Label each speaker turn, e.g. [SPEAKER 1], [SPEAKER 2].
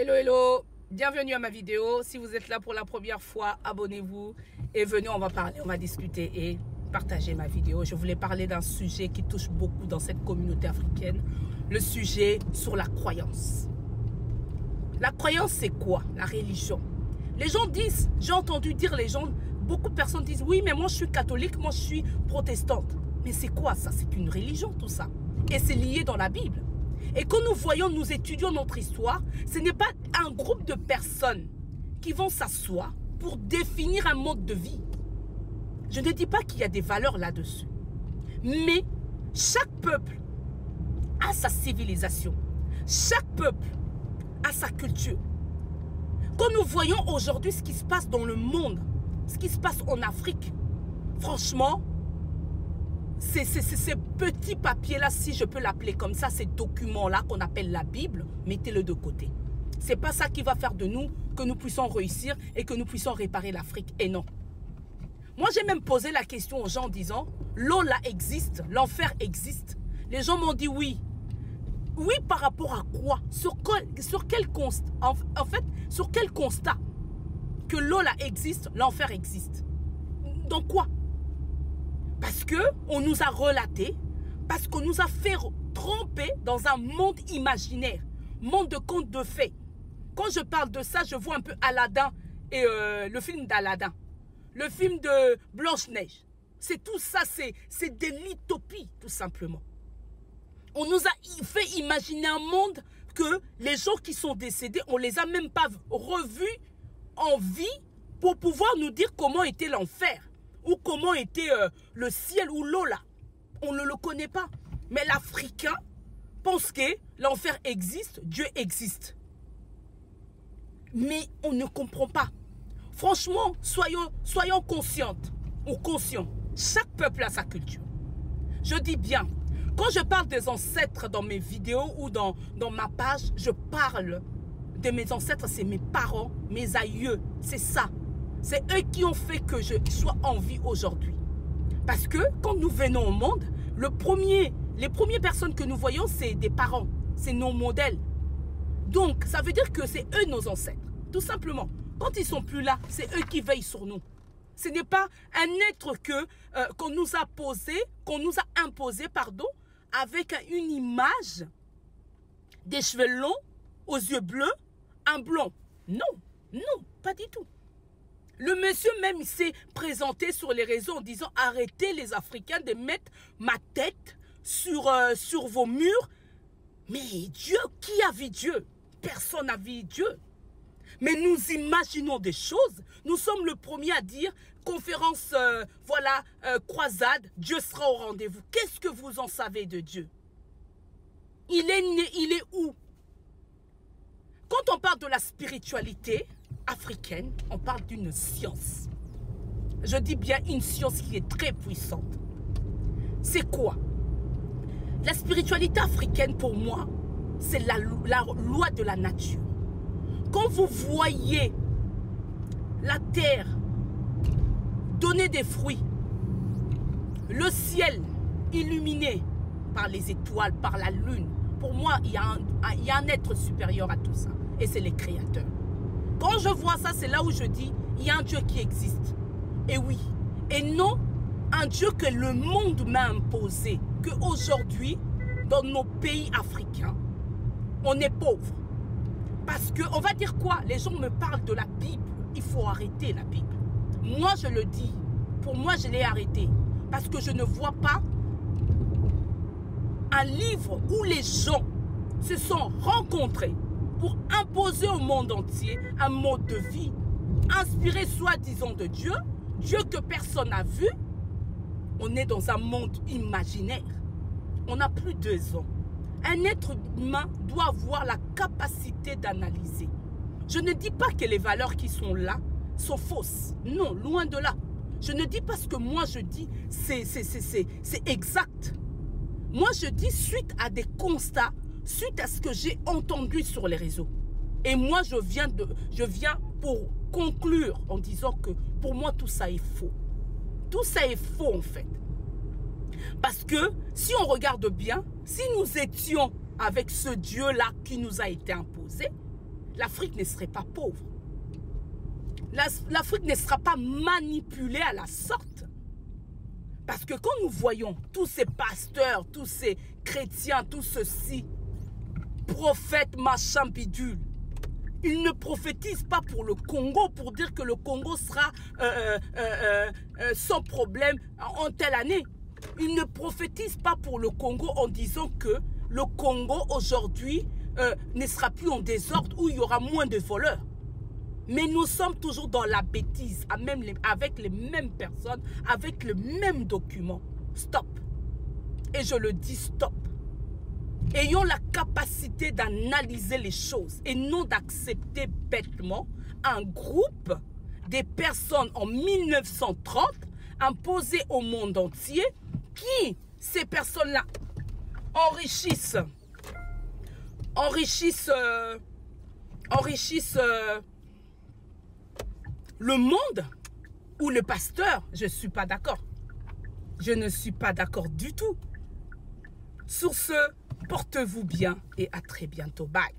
[SPEAKER 1] Hello, hello, bienvenue à ma vidéo. Si vous êtes là pour la première fois, abonnez-vous et venez, on va parler, on va discuter et partager ma vidéo. Je voulais parler d'un sujet qui touche beaucoup dans cette communauté africaine, le sujet sur la croyance. La croyance, c'est quoi? La religion. Les gens disent, j'ai entendu dire les gens, beaucoup de personnes disent, oui, mais moi je suis catholique, moi je suis protestante. Mais c'est quoi ça? C'est une religion tout ça. Et c'est lié dans la Bible. Et quand nous voyons, nous étudions notre histoire, ce n'est pas un groupe de personnes qui vont s'asseoir pour définir un mode de vie. Je ne dis pas qu'il y a des valeurs là-dessus. Mais chaque peuple a sa civilisation. Chaque peuple a sa culture. Quand nous voyons aujourd'hui ce qui se passe dans le monde, ce qui se passe en Afrique, franchement, ces petits papiers-là, si je peux l'appeler comme ça, ces documents-là qu'on appelle la Bible, mettez-le de côté. Ce n'est pas ça qui va faire de nous que nous puissions réussir et que nous puissions réparer l'Afrique. Et non. Moi, j'ai même posé la question aux gens en disant, l'eau là existe, l'enfer existe. Les gens m'ont dit oui. Oui, par rapport à quoi? Sur quel constat? En fait, sur quel constat que l'eau là existe, l'enfer existe? Dans quoi? Parce qu'on nous a relaté, parce qu'on nous a fait tremper dans un monde imaginaire, monde de contes de fées. Quand je parle de ça, je vois un peu Aladdin et le film d'Aladdin, le film de Blanche-Neige. C'est tout ça, c'est de l'utopie, tout simplement. On nous a fait imaginer un monde que les gens qui sont décédés, on ne les a même pas revus en vie pour pouvoir nous dire comment était l'enfer. Ou comment était le ciel ou l'eau là. On ne le connaît pas. Mais l'Africain pense que l'enfer existe, Dieu existe. Mais on ne comprend pas. Franchement, soyons conscientes ou conscients. Chaque peuple a sa culture. Je dis bien, quand je parle des ancêtres dans mes vidéos ou dans ma page, je parle de mes ancêtres, c'est mes parents, mes aïeux, c'est ça. C'est eux qui ont fait que je sois en vie aujourd'hui. Parce que quand nous venons au monde, les premières personnes que nous voyons, c'est des parents. C'est nos modèles. Donc, ça veut dire que c'est eux nos ancêtres. Tout simplement. Quand ils ne sont plus là, c'est eux qui veillent sur nous. Ce n'est pas un être qu'on nous a imposé, avec une image, des cheveux longs, aux yeux bleus, un blond. Non, non, pas du tout. Le monsieur même s'est présenté sur les réseaux en disant « Arrêtez les Africains de mettre ma tête sur vos murs. » Mais Dieu, qui a vu Dieu? Personne n'a vu Dieu. Mais nous imaginons des choses. Nous sommes le premier à dire « Conférence, croisade, Dieu sera au rendez-vous. » Qu'est-ce que vous en savez de Dieu? Il est né, il est où? Quand on parle de la spiritualité africaine, on parle d'une science. Je dis bien une science qui est très puissante. C'est quoi? La spiritualité africaine, pour moi, c'est la loi de la nature. Quand vous voyez la terre donner des fruits, le ciel illuminé par les étoiles, par la lune, pour moi, il y a un être supérieur à tout ça. Et c'est les créateurs. Quand je vois ça, c'est là où je dis, il y a un Dieu qui existe. Et oui. Et non un Dieu que le monde m'a imposé. Qu'aujourd'hui, dans nos pays africains, on est pauvre. Parce que, on va dire quoi? Les gens me parlent de la Bible. Il faut arrêter la Bible. Moi, je le dis. Pour moi, je l'ai arrêté. Parce que je ne vois pas un livre où les gens se sont rencontrés pour imposer au monde entier un mode de vie inspiré soi-disant de Dieu, Dieu que personne n'a vu. On est dans un monde imaginaire. On n'a plus 2 ans. Un être humain doit avoir la capacité d'analyser. Je ne dis pas que les valeurs qui sont là sont fausses. Non, loin de là. Je ne dis pas ce que moi je dis, c'est exact. Moi je dis suite à des constats, suite à ce que j'ai entendu sur les réseaux. Et moi, je viens pour conclure en disant que pour moi, tout ça est faux. Tout ça est faux, en fait. Parce que si on regarde bien, si nous étions avec ce Dieu-là qui nous a été imposé, l'Afrique ne serait pas pauvre. L'Afrique ne sera pas manipulée à la sorte. Parce que quand nous voyons tous ces pasteurs, tous ces chrétiens, tous ceux-ci, prophètes, machin, bidule, ils ne prophétisent pas pour le Congo, pour dire que le Congo sera sans problème en telle année. Ils ne prophétisent pas pour le Congo en disant que le Congo aujourd'hui ne sera plus en désordre, où il y aura moins de voleurs. Mais nous sommes toujours dans la bêtise, avec les mêmes personnes, avec les mêmes documents. Stop. Et je le dis, stop. Ayons la capacité d'analyser les choses et non d'accepter bêtement un groupe des personnes en 1930 imposées au monde entier qui, ces personnes-là, enrichissent le monde ou le pasteur. Je ne suis pas d'accord. Je ne suis pas d'accord du tout. Sur ce, portez-vous bien et à très bientôt. Bye.